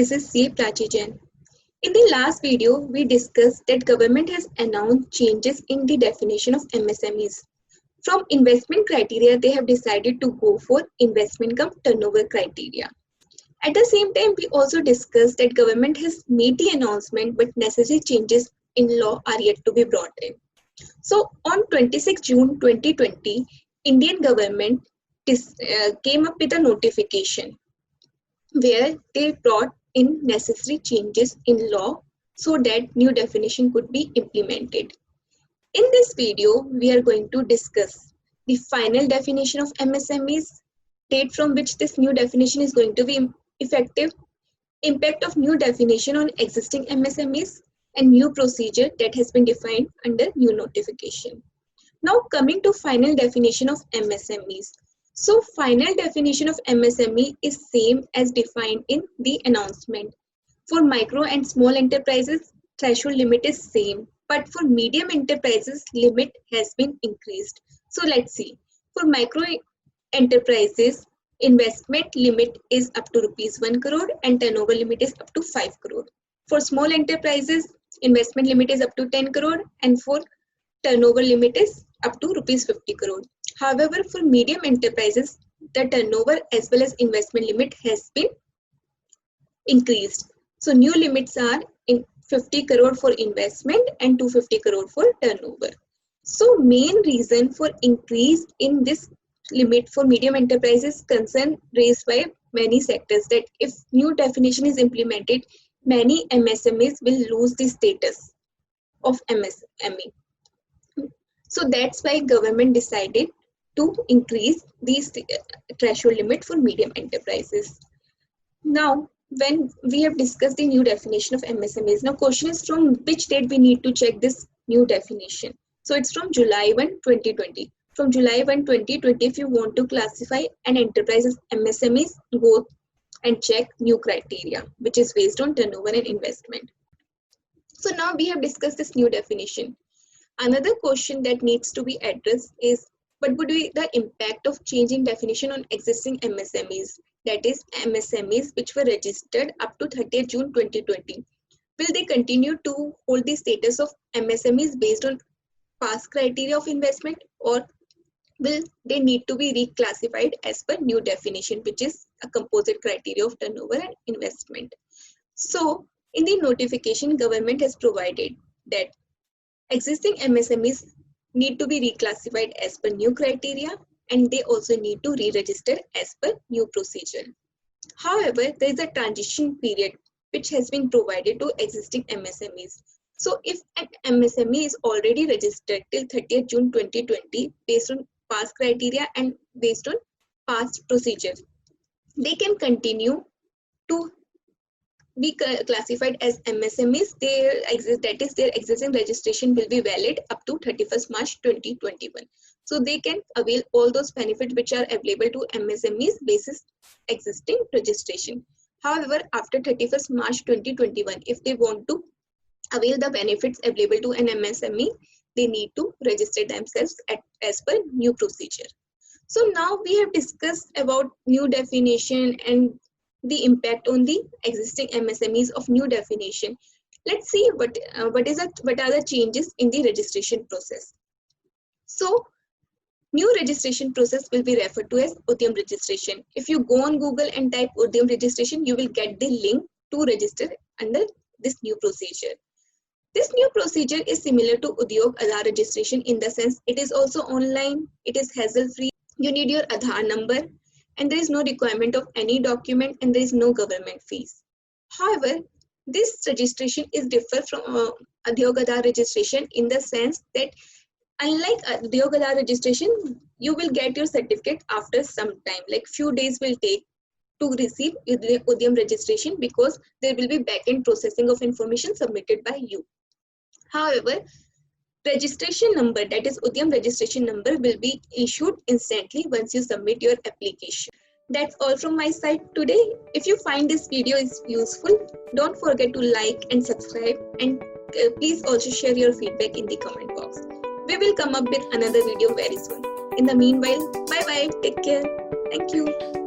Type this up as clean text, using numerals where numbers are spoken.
this is C. Prachi Jain. In the last video, we discussed that government has announced changes in the definition of MSMEs. From investment criteria, they have decided to go for investment cum turnover criteria. At the same time, we also discussed that government has made the announcement, but necessary changes in law are yet to be brought in. So on 26 June 2020, Indian government came up with a notification where they brought in necessary changes in law so that new definition could be implemented. In this video, we are going to discuss the final definition of MSMEs, date from which this new definition is going to be effective, impact of new definition on existing MSMEs, and new procedure that has been defined under new notification. Now coming to final definition of MSMEs. So final definition of MSME is same as defined in the announcement. For micro and small enterprises, threshold limit is same, but for medium enterprises, limit has been increased. So let's see. For micro enterprises, investment limit is up to ₹1 crore and turnover limit is up to 5 crore. For small enterprises, investment limit is up to 10 crore and for turnover limit is up to ₹50 crore. However, for medium enterprises, the turnover as well as investment limit has been increased. So new limits are in 50 crore for investment and 250 crore for turnover. So main reason for increase in this limit for medium enterprises concern raised by many sectors that if new definition is implemented, many MSMEs will lose the status of MSME. So that's why government decided to increase these threshold limit for medium enterprises. Now, when we have discussed the new definition of MSMEs, now question is from which date we need to check this new definition. So it's from July 1, 2020. From July 1, 2020, if you want to classify an enterprise as MSMEs, go and check new criteria, which is based on turnover and investment. So now we have discussed this new definition. Another question that needs to be addressed is what would be the impact of changing definition on existing MSMEs, that is MSMEs which were registered up to 30th June 2020. Will they continue to hold the status of MSMEs based on past criteria of investment, or will they need to be reclassified as per new definition, which is a composite criteria of turnover and investment? So in the notification, government has provided that existing MSMEs need to be reclassified as per new criteria and they also need to re-register as per new procedure. However, there is a transition period which has been provided to existing MSMEs. So if an MSME is already registered till 30th June 2020 based on past criteria and based on past procedures, they can continue to be classified as MSMEs. Their existing registration will be valid up to 31st March 2021. So they can avail all those benefits which are available to MSMEs basis existing registration. However, after 31st March 2021, if they want to avail the benefits available to an MSME, they need to register themselves as per new procedure. So now we have discussed about new definition and the impact on the existing MSMEs of new definition. Let's see what are the changes in the registration process. So new registration process will be referred to as Udyam registration. If you go on Google and type Udyam registration, you will get the link to register under this new procedure. This new procedure is similar to Udyog Aadhaar registration in the sense it is also online, it is hassle-free, you need your Aadhaar number, and there is no requirement of any document and there is no government fees. However, this registration is different from Udyog Aadhaar registration in the sense that unlike Udyog Aadhaar registration, you will get your certificate after some time, like few days will take to receive Udyam registration because there will be back-end processing of information submitted by you. However, registration number, that is Udyam registration number, will be issued instantly once you submit your application. That's all from my side today. If you find this video is useful, don't forget to like and subscribe, and please also share your feedback in the comment box. We will come up with another video very soon. In the meanwhile, bye bye, take care, thank you.